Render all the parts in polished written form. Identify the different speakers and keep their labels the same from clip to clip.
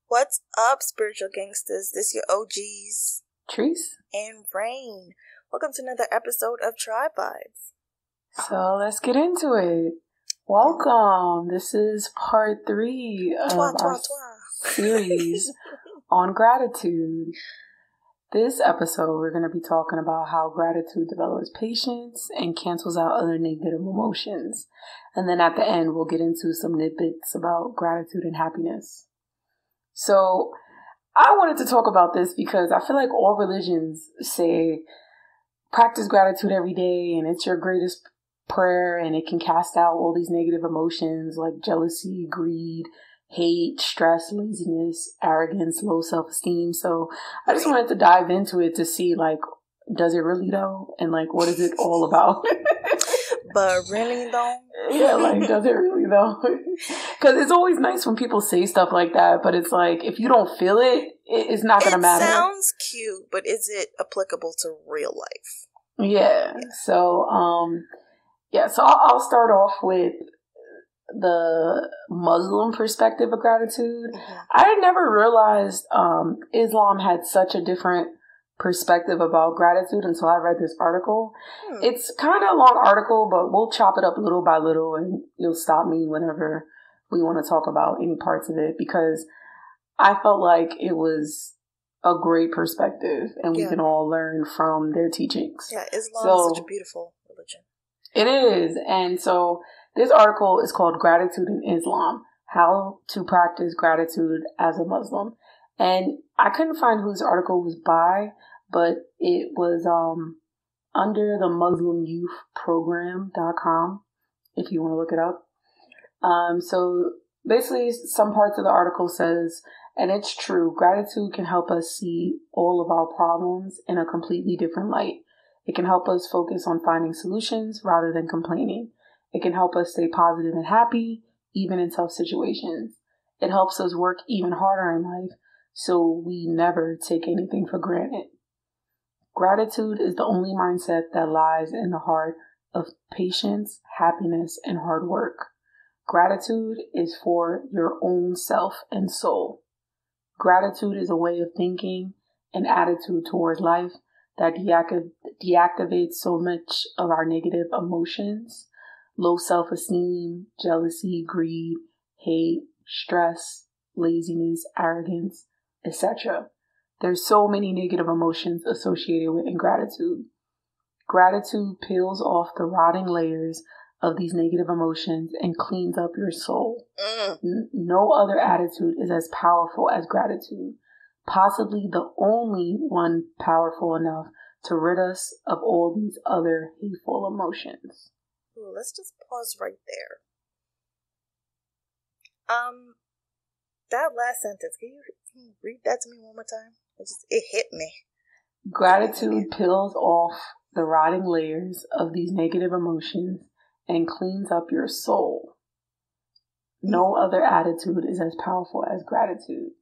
Speaker 1: What's up, spiritual gangsters? This your OGs,
Speaker 2: Trees.
Speaker 1: and Rain. Welcome to another episode of Trybe Vibes.
Speaker 2: So let's get into it. Welcome. This is part 3 of our series on gratitude. This episode, we're going to be talking about how gratitude develops patience and cancels out other negative emotions. And then at the end, we'll get into some nitbits about gratitude and happiness. So I wanted to talk about this because I feel like all religions say practice gratitude every day and it's your greatest prayer and it can cast out all these negative emotions like jealousy, greed, hate, stress, laziness, arrogance, low self-esteem. So I just wanted to dive into it to see, like, does it really though? And like, what is it all about?
Speaker 1: But really though?
Speaker 2: Yeah, like, does it really though? Because it's always nice when people say stuff like that, but it's like, if you don't feel it, it's not going to matter.
Speaker 1: It sounds cute, but is it applicable to real life?
Speaker 2: Yeah. So, so I'll start off with the Muslim perspective of gratitude.
Speaker 1: Mm-hmm.
Speaker 2: I had never realized Islam had such a different perspective about gratitude until I read this article. It's kind of a long article, but we'll chop it up little by little and you'll stop me whenever we want to talk about any parts of it, because I felt like it was a great perspective and we can all learn from their teachings.
Speaker 1: Yeah, Islam is such a beautiful religion.
Speaker 2: It is. And so this article is called Gratitude in Islam, How to Practice Gratitude as a Muslim. And I couldn't find who this article was by, but it was under the MuslimYouthProgram.com, if you want to look it up. So basically some parts of the article says, and it's true, gratitude can help us see all of our problems in a completely different light. It can help us focus on finding solutions rather than complaining. It can help us stay positive and happy, even in tough situations. It helps us work even harder in life, so we never take anything for granted. Gratitude is the only mindset that lies in the heart of patience, happiness, and hard work. Gratitude is for your own self and soul. Gratitude is a way of thinking and attitude towards life that deactivates so much of our negative emotions, low self-esteem, jealousy, greed, hate, stress, laziness, arrogance, etc. There's so many negative emotions associated with ingratitude. Gratitude peels off the rotting layers of these negative emotions and cleans up your soul. No other attitude is as powerful as gratitude. Possibly the only one powerful enough to rid us of all these other hateful emotions.
Speaker 1: Ooh, let's just pause right there. That last sentence, can you read that to me one more time? It hit me.
Speaker 2: Gratitude peels off the rotting layers of these negative emotions and cleans up your soul. No other attitude is as powerful as gratitude.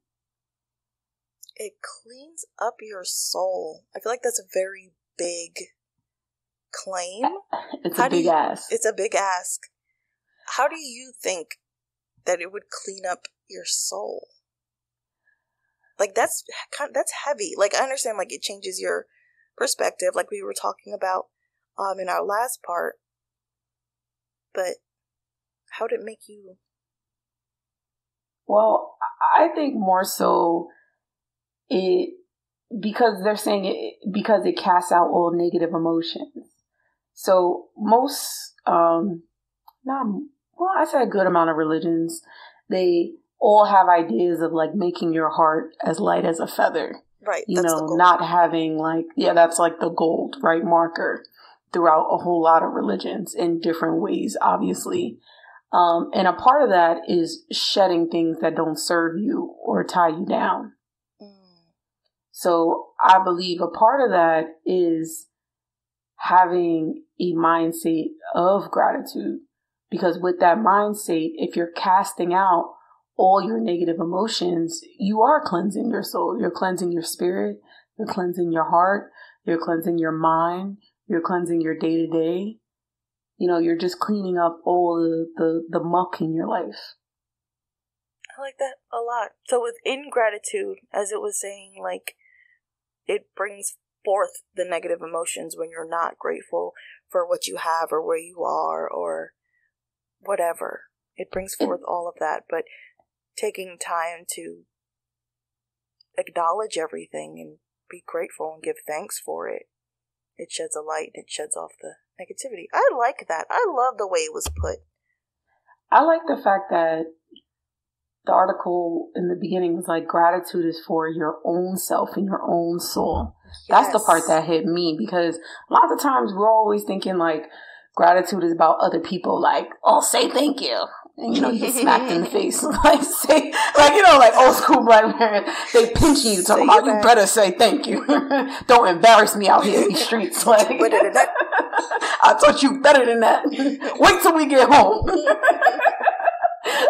Speaker 1: It cleans up your soul. I feel like that's a very big claim.
Speaker 2: It's a big ask.
Speaker 1: It's a big ask. How do you think that it would clean up your soul? Like, that's heavy. Like, I understand, like, it changes your perspective, like we were talking about in our last part. But how did it make you?
Speaker 2: Well, I think more so because they're saying it because it casts out all negative emotions. So most, I say a good amount of religions, they all have ideas of like making your heart as light as a feather.
Speaker 1: Right.
Speaker 2: You know, not having like, that's like the gold, right, marker throughout a whole lot of religions in different ways, obviously. And a part of that is shedding things that don't serve you or tie you down. So I believe a part of that is having a mindset of gratitude, because with that mindset, if you're casting out all your negative emotions, you are cleansing your soul. You're cleansing your spirit. You're cleansing your heart. You're cleansing your mind. You're cleansing your day to day. You know, you're just cleaning up all the muck in your life.
Speaker 1: I like that a lot. So with ingratitude, as it was saying, like, it brings forth the negative emotions when you're not grateful for what you have or where you are or whatever. It brings forth all of that, but taking time to acknowledge everything and be grateful and give thanks for it, it sheds a light and it sheds off the negativity. I like that. I love the way it was put.
Speaker 2: I like the fact that the article in the beginning was like, gratitude is for your own self and your own soul. Yes. That's the part that hit me, because a lot of the times we're always thinking like gratitude is about other people. Like, oh, say thank you. And, you know, you get smacked in the face. Like, say, like, you know, like old school black parents, they pinching you, talking about, you better say thank you. Don't embarrass me out here in these streets. Like, I taught you better than that. Wait till we get home.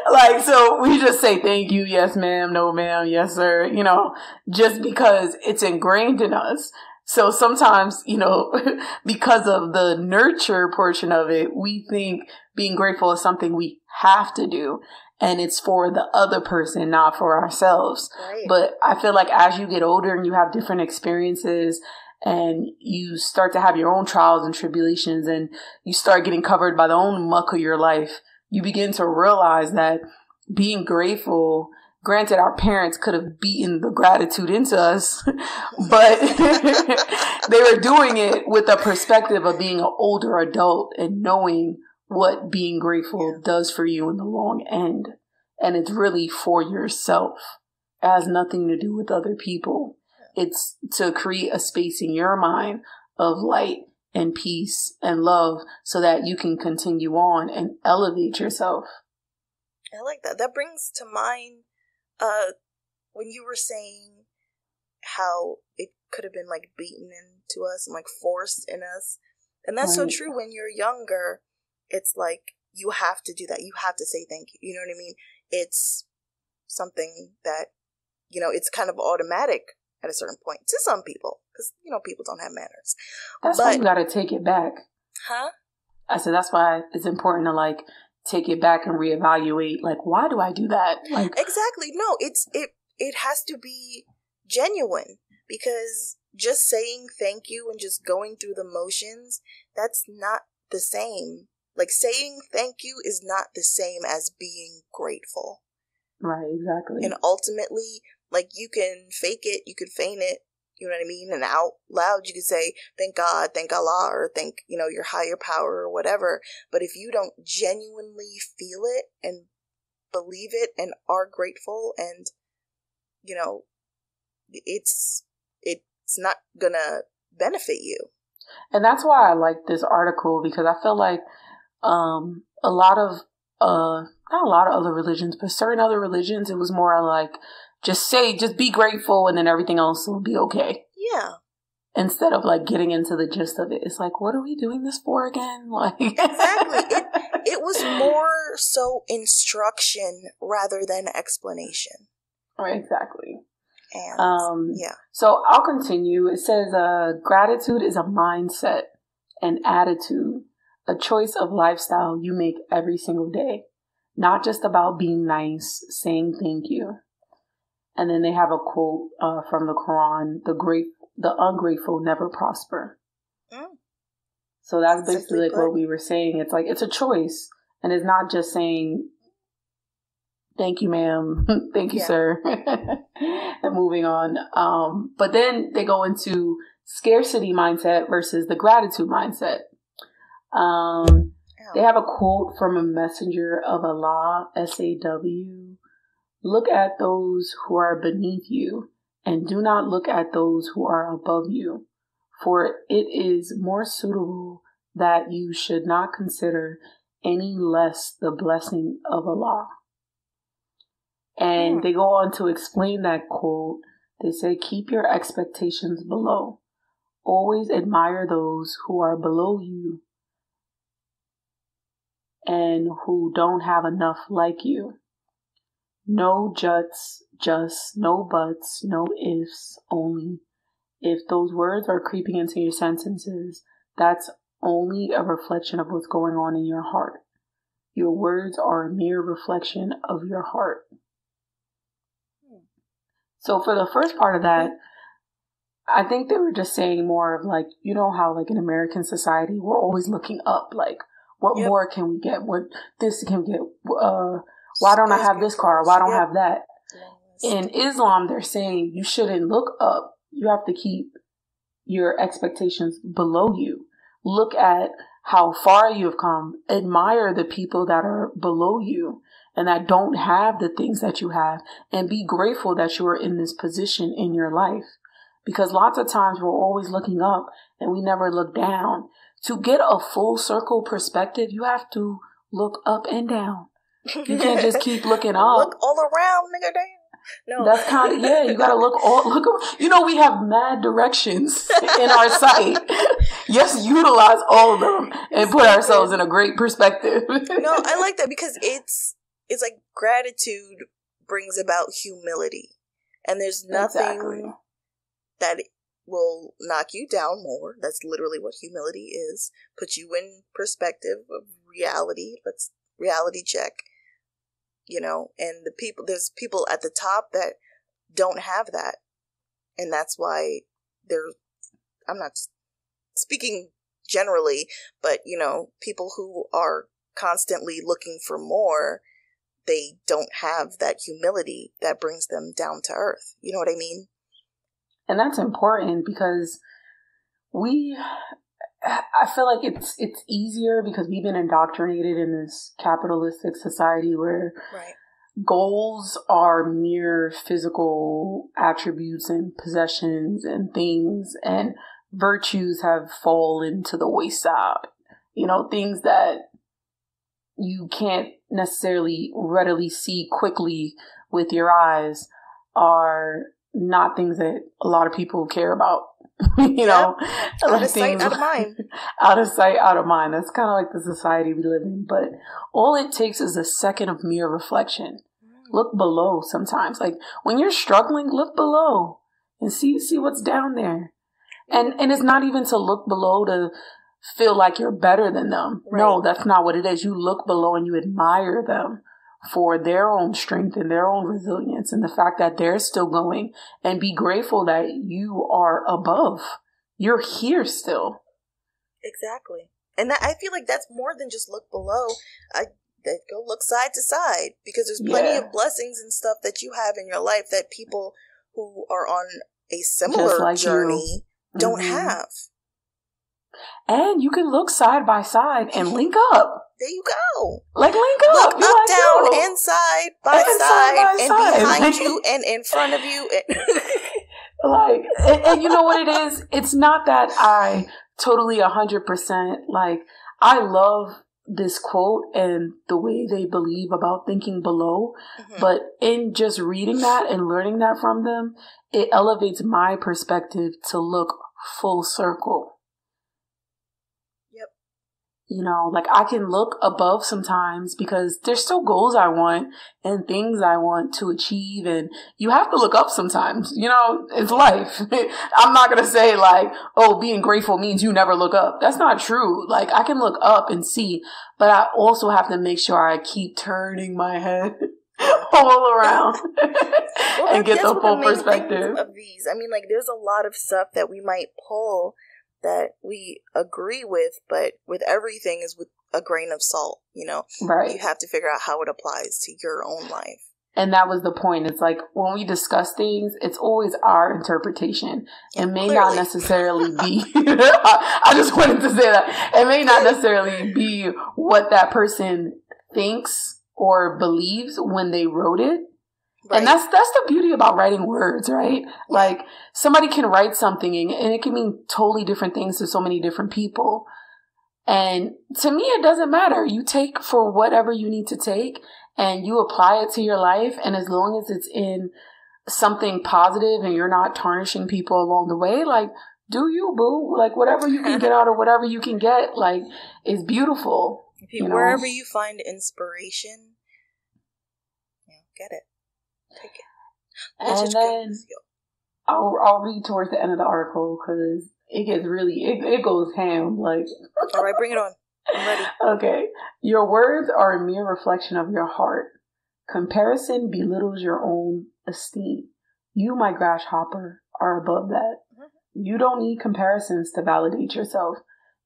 Speaker 2: Like, so we just say thank you, yes ma'am, no ma'am, yes sir, you know, just because it's ingrained in us. So sometimes, you know, because of the nurture portion of it, we think being grateful is something we have to do, and it's for the other person, not for ourselves. Right. But I feel like as you get older and you have different experiences and you start to have your own trials and tribulations and you start getting covered by the own muck of your life, you begin to realize that being grateful, granted, our parents could have beaten the gratitude into us, but they were doing it with a perspective of being an older adult and knowing what being grateful does for you in the long end. And it's really for yourself. It has nothing to do with other people. It's to create a space in your mind of light and peace and love so that you can continue on and elevate yourself.
Speaker 1: I like that. That brings to mind when you were saying how it could have been like beaten into us and like forced in us. And that's right. So true. When you're younger, it's like you have to do that. You have to say thank you. You know what I mean? It's something that, you know, it's kind of automatic at a certain point to some people, because, you know, people don't have manners.
Speaker 2: That's why you got to take it back.
Speaker 1: Huh?
Speaker 2: I said that's why it's important to like take it back and reevaluate. Like, why do I do that? Like,
Speaker 1: exactly. No, it has to be genuine, because just saying thank you and just going through the motions, that's not the same. Like, saying thank you is not the same as being grateful.
Speaker 2: Right, exactly.
Speaker 1: And ultimately, like, you can fake it, you can feign it, you know what I mean? And out loud, you can say, thank God, thank Allah, or thank, you know, your higher power or whatever. But if you don't genuinely feel it and believe it and are grateful, and, you know, it's not gonna benefit you.
Speaker 2: And that's why I like this article, because I feel like a lot of, not a lot of other religions, but certain other religions, it was more like, just be grateful and then everything else will be okay.
Speaker 1: Yeah.
Speaker 2: Instead of like getting into the gist of it. It's like, what are we doing this for again? Like,
Speaker 1: exactly. It was more so instruction rather than explanation.
Speaker 2: Right, exactly.
Speaker 1: And yeah.
Speaker 2: So I'll continue. It says, gratitude is a mindset, an attitude, a choice of lifestyle you make every single day. Not just about being nice, saying thank you. And then they have a quote from the Quran: the ungrateful never prosper. Mm. So that's basically like what we were saying. It's like, it's a choice. And it's not just saying, thank you, ma'am. Thank you, sir. And moving on. But then they go into scarcity mindset versus the gratitude mindset. They have a quote from a messenger of Allah, SAW. Look at those who are beneath you, and do not look at those who are above you, for it is more suitable that you should not consider any less the blessing of Allah. And they go on to explain that quote. They say, keep your expectations below. Always admire those who are below you and who don't have enough like you. No juts, just, no buts, no ifs, only. If those words are creeping into your sentences, that's only a reflection of what's going on in your heart. Your words are a mere reflection of your heart. So for the first part of that, I think they were just saying more of like, you know how like in American society, we're always looking up, like, what more can we get? What this can we get? Why don't I have this car? Why don't I have that? In Islam, they're saying you shouldn't look up. You have to keep your expectations below you. Look at how far you have come. Admire the people that are below you and that don't have the things that you have, and be grateful that you are in this position in your life. Because lots of times we're always looking up and we never look down. To get a full circle perspective, you have to look up and down. You can't just keep looking up.
Speaker 1: Look all around, nigga, damn. No.
Speaker 2: That's kind of, you gotta look, we have mad directions in our sight. Yes, utilize all of them and put ourselves in a great perspective.
Speaker 1: No, I like that because it's like gratitude brings about humility. And there's nothing that will knock you down more. That's literally what humility is. Put you in perspective of reality. Let's reality check. You know, and there's people at the top that don't have that. And that's why I'm not speaking generally, but, you know, people who are constantly looking for more, they don't have that humility that brings them down to earth. You know what I mean?
Speaker 2: And that's important because I feel like it's easier because we've been indoctrinated in this capitalistic society where goals are mere physical attributes and possessions and things, and virtues have fallen to the wayside. You know, things that you can't necessarily readily see quickly with your eyes are not things that a lot of people care about. You know,
Speaker 1: out of sight, out of mind.
Speaker 2: Out of sight, out of mind. That's kind of like the society we live in. But all it takes is a second of mere reflection. Look below sometimes. Like when you're struggling, look below and see what's down there. And it's not even to look below to feel like you're better than them. Right. No, that's not what it is. You look below and you admire them for their own strength and their own resilience and the fact that they're still going, and be grateful that you are above. You're here still.
Speaker 1: Exactly. And I feel like that's more than just look below. Go look side to side, because there's plenty of blessings and stuff that you have in your life that people who are on a similar journey don't have.
Speaker 2: And you can look side by side and link up.
Speaker 1: There you go.
Speaker 2: Like link up.
Speaker 1: Look up, down, inside, by side, and behind you, and in front of you.
Speaker 2: Like, and you know what it is? It's not that I totally 100% like, I love this quote and the way they believe about thinking below. But in just reading that and learning that from them, it elevates my perspective to look full circle. You know, like I can look above sometimes because there's still goals I want and things I want to achieve. And you have to look up sometimes. You know, it's life. I'm not going to say like, oh, being grateful means you never look up. That's not true. Like I can look up and see, but I also have to make sure I keep turning my head all around and get the full perspective
Speaker 1: of these. I mean, like there's a lot of stuff that we might pull that we agree with, but with everything is with a grain of salt, you know?
Speaker 2: Right.
Speaker 1: You have to figure out how it applies to your own life.
Speaker 2: And that was the point. It's like when we discuss things, it's always our interpretation. It may not necessarily be, I just wanted to say that. It may not necessarily be what that person thinks or believes when they wrote it. Right. And that's the beauty about writing words, right? Like somebody can write something and it can mean totally different things to so many different people. And to me, it doesn't matter. You take for whatever you need to take and you apply it to your life. And as long as it's in something positive and you're not tarnishing people along the way, like do you, boo? Like whatever you can get out of whatever you can get, like is beautiful.
Speaker 1: Wherever you find inspiration, get it. Take it.
Speaker 2: And then I'll read towards the end of the article because it gets really, it goes ham. Like,
Speaker 1: all right, bring it on. I'm ready.
Speaker 2: Okay. Your words are a mere reflection of your heart. Comparison belittles your own esteem. You, my grasshopper, are above that. You don't need comparisons to validate yourself,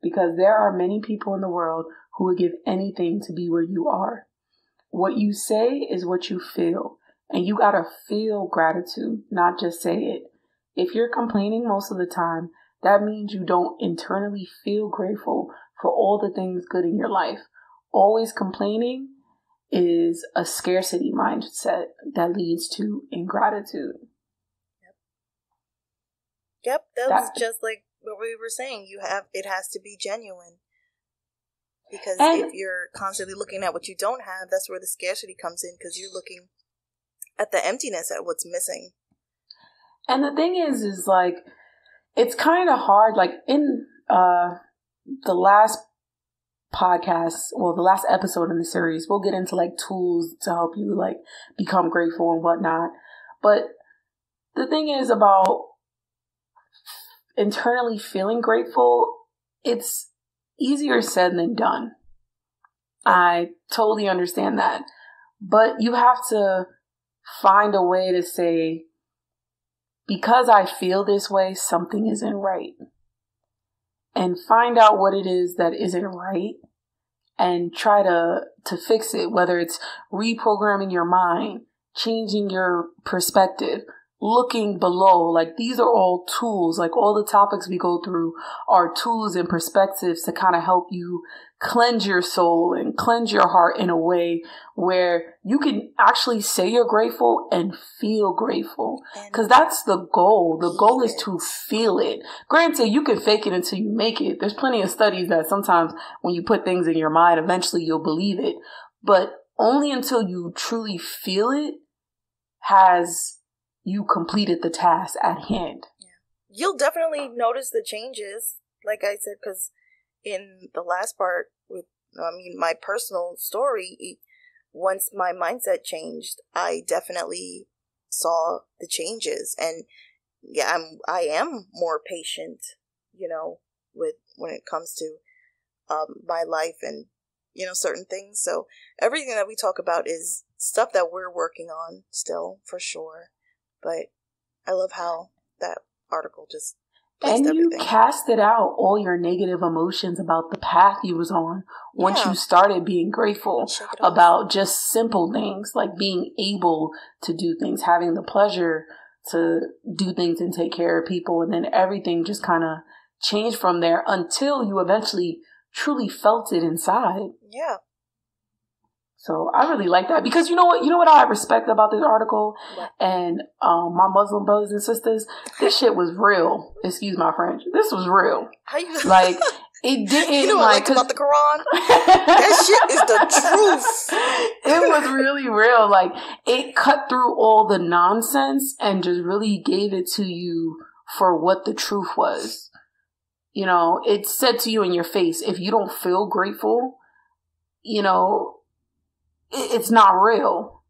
Speaker 2: because there are many people in the world who would give anything to be where you are. What you say is what you feel, and you gotta feel gratitude, not just say it. If you're complaining most of the time, that means you don't internally feel grateful for all the things good in your life. Always complaining is a scarcity mindset that leads to ingratitude.
Speaker 1: Yep, that's just like what we were saying. It has to be genuine. Because if you're constantly looking at what you don't have, that's where the scarcity comes in, because you're looking at the emptiness, at what's missing.
Speaker 2: And the thing is like, it's kind of hard, like in the last podcast, well, the last episode in the series, we'll get into like tools to help you like become grateful and whatnot. But the thing is about internally feeling grateful, it's easier said than done. I totally understand that. But you have to find a way to say, because I feel this way, something isn't right. And find out what it is that isn't right and try to fix it, whether it's reprogramming your mind, changing your perspective, looking below. Like, these are all tools. Like, all the topics we go through are tools and perspectives to kind of help you cleanse your soul and cleanse your heart in a way where you can actually say you're grateful and feel grateful. Because that's the goal. The goal is to feel it. Granted, you can fake it until you make it. There's plenty of studies that sometimes when you put things in your mind, eventually you'll believe it. But only until you truly feel it has you completed the task at hand.
Speaker 1: You'll definitely notice the changes, like I said, because in the last part with, my personal story, once my mindset changed, I definitely saw the changes. And yeah, I am more patient, with when it comes to my life and, certain things. So everything that we talk about is stuff that we're working on still, for sure. But I love how that article just
Speaker 2: and you
Speaker 1: everything.
Speaker 2: Casted out all your negative emotions about the path you was on once you started being grateful about just simple things, like being able to do things, having the pleasure to do things and take care of people. And then everything just kind of changed from there until you eventually truly felt it inside.
Speaker 1: Yeah.
Speaker 2: So I really like that, because you know what I respect about this article and my Muslim brothers and sisters, this shit was real. Excuse my French. This was real.
Speaker 1: How you
Speaker 2: like it didn't
Speaker 1: you know what I liked about the Quran? That shit is the truth.
Speaker 2: It was really real. Like, it cut through all the nonsense and just really gave it to you for what the truth was. It said to you in your face, if you don't feel grateful, it's not real.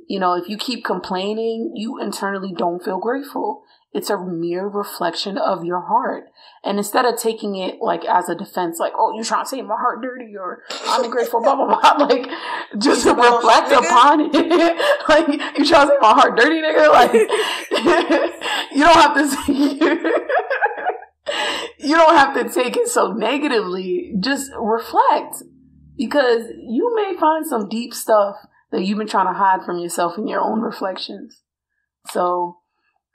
Speaker 2: If you keep complaining, you internally don't feel grateful. It's a mere reflection of your heart. And instead of taking it like as a defense, like, oh, you're trying to say my heart dirty or I'm ungrateful, blah, blah, blah. Like, just reflect upon it. Like, you trying to say my heart dirty, nigga? Like, you don't have to say you don't have to take it so negatively. Just reflect. Because you may find some deep stuff that you've been trying to hide from yourself in your own reflections. So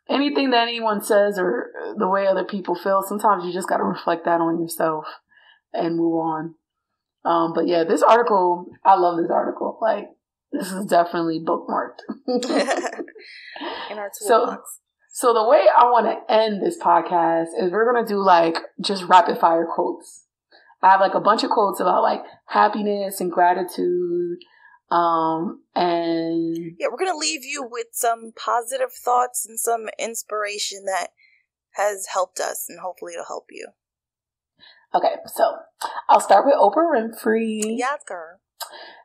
Speaker 2: anything that anyone says or the way other people feel, sometimes you just got to reflect that on yourself and move on. But yeah, this article, I love this article. Like, this is definitely bookmarked.
Speaker 1: In our toolbox.
Speaker 2: So the way I want to end this podcast is we're going to do like just rapid fire quotes. I have like a bunch of quotes about like happiness and gratitude. And
Speaker 1: yeah, we're going to leave you with some positive thoughts and some inspiration that has helped us, and hopefully it'll help you.
Speaker 2: Okay, so I'll start with Oprah Winfrey.
Speaker 1: Yeah, girl.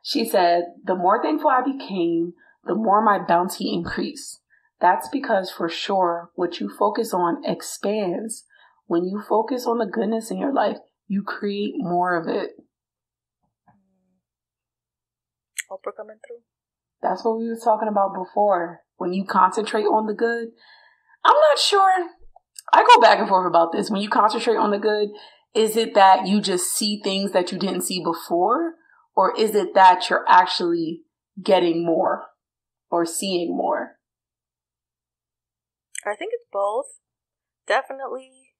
Speaker 2: She said, "The more thankful I became, the more my bounty increased. That's because for sure, what you focus on expands. When you focus on the goodness in your life, you create more of it."
Speaker 1: Oprah coming through.
Speaker 2: That's what we were talking about before. when you concentrate on the good. I'm not sure. I go back and forth about this. When you concentrate on the good, is it that you just see things that you didn't see before? Or is it that you're actually getting more or seeing more?
Speaker 1: I think it's both. Definitely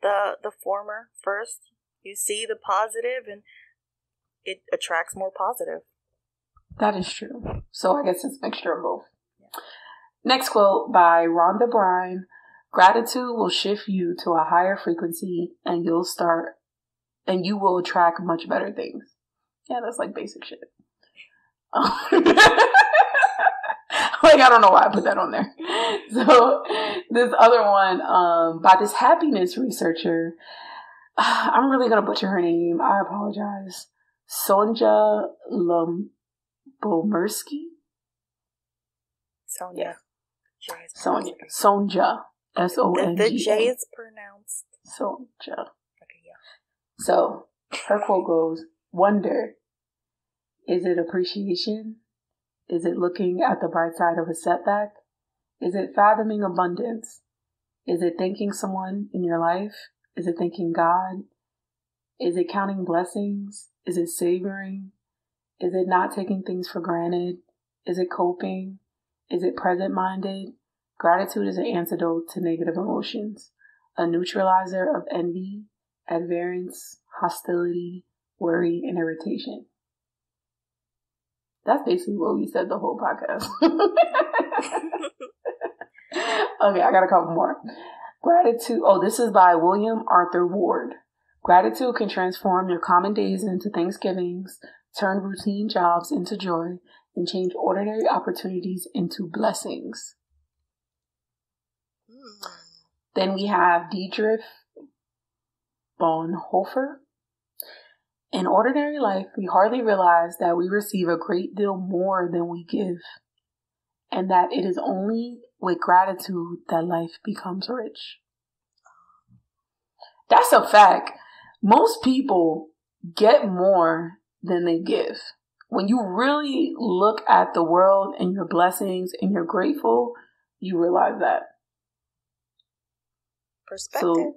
Speaker 1: the former first. You see the positive and it attracts more positive.
Speaker 2: That is true. So I guess it's a mixture of both. Yeah. Next quote by Rhonda Bryan. Gratitude will shift you to a higher frequency and you will attract much better things. Yeah, that's like basic shit. Like, I don't know why I put that on there. So this other one, by this happiness researcher, I'm really going to butcher her name. I apologize. Sonja Lyubomirsky.
Speaker 1: Sonja.
Speaker 2: Sonja. Sonja. Sonja.
Speaker 1: The J is pronounced
Speaker 2: Sonja.
Speaker 1: Okay, yeah.
Speaker 2: So her quote goes, wonder, is it appreciation? Is it looking at the bright side of a setback? Is it fathoming abundance? Is it thanking someone in your life? Is it thanking God? Is it counting blessings? Is it savoring? Is it not taking things for granted? Is it coping? Is it present-minded? Gratitude is an antidote to negative emotions, a neutralizer of envy, adverence, hostility, worry, and irritation. That's basically what we said the whole podcast. Okay, I got a couple more. Gratitude. Oh, this is by William Arthur Ward. Gratitude can transform your common days into Thanksgivings, turn routine jobs into joy, and change ordinary opportunities into blessings. Then we have Dietrich Bonhoeffer. In ordinary life, we hardly realize that we receive a great deal more than we give, and that it is only with gratitude that life becomes rich. That's a fact. Most people get more than they give. When you really look at the world and your blessings and you're grateful, you realize that.
Speaker 1: Perspective.
Speaker 2: So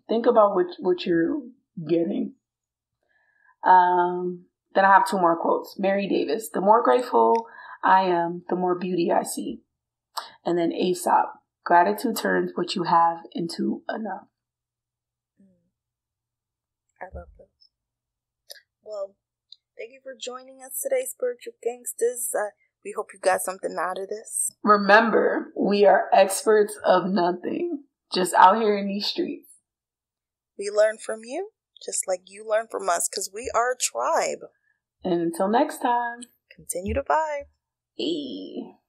Speaker 2: think about what you're getting. Then I have two more quotes. Mary Davis, the more grateful I am, the more beauty I see. And then Aesop, gratitude turns what you have into enough.
Speaker 1: I love those. Well, thank you for joining us today, Spiritual Gangsters. We hope you got something out of this.
Speaker 2: Remember, we are experts of nothing, just out here in these streets.
Speaker 1: We learn from you, just like you learn from us, because we are a tribe.
Speaker 2: And until next time,
Speaker 1: continue to vibe.
Speaker 2: Hey.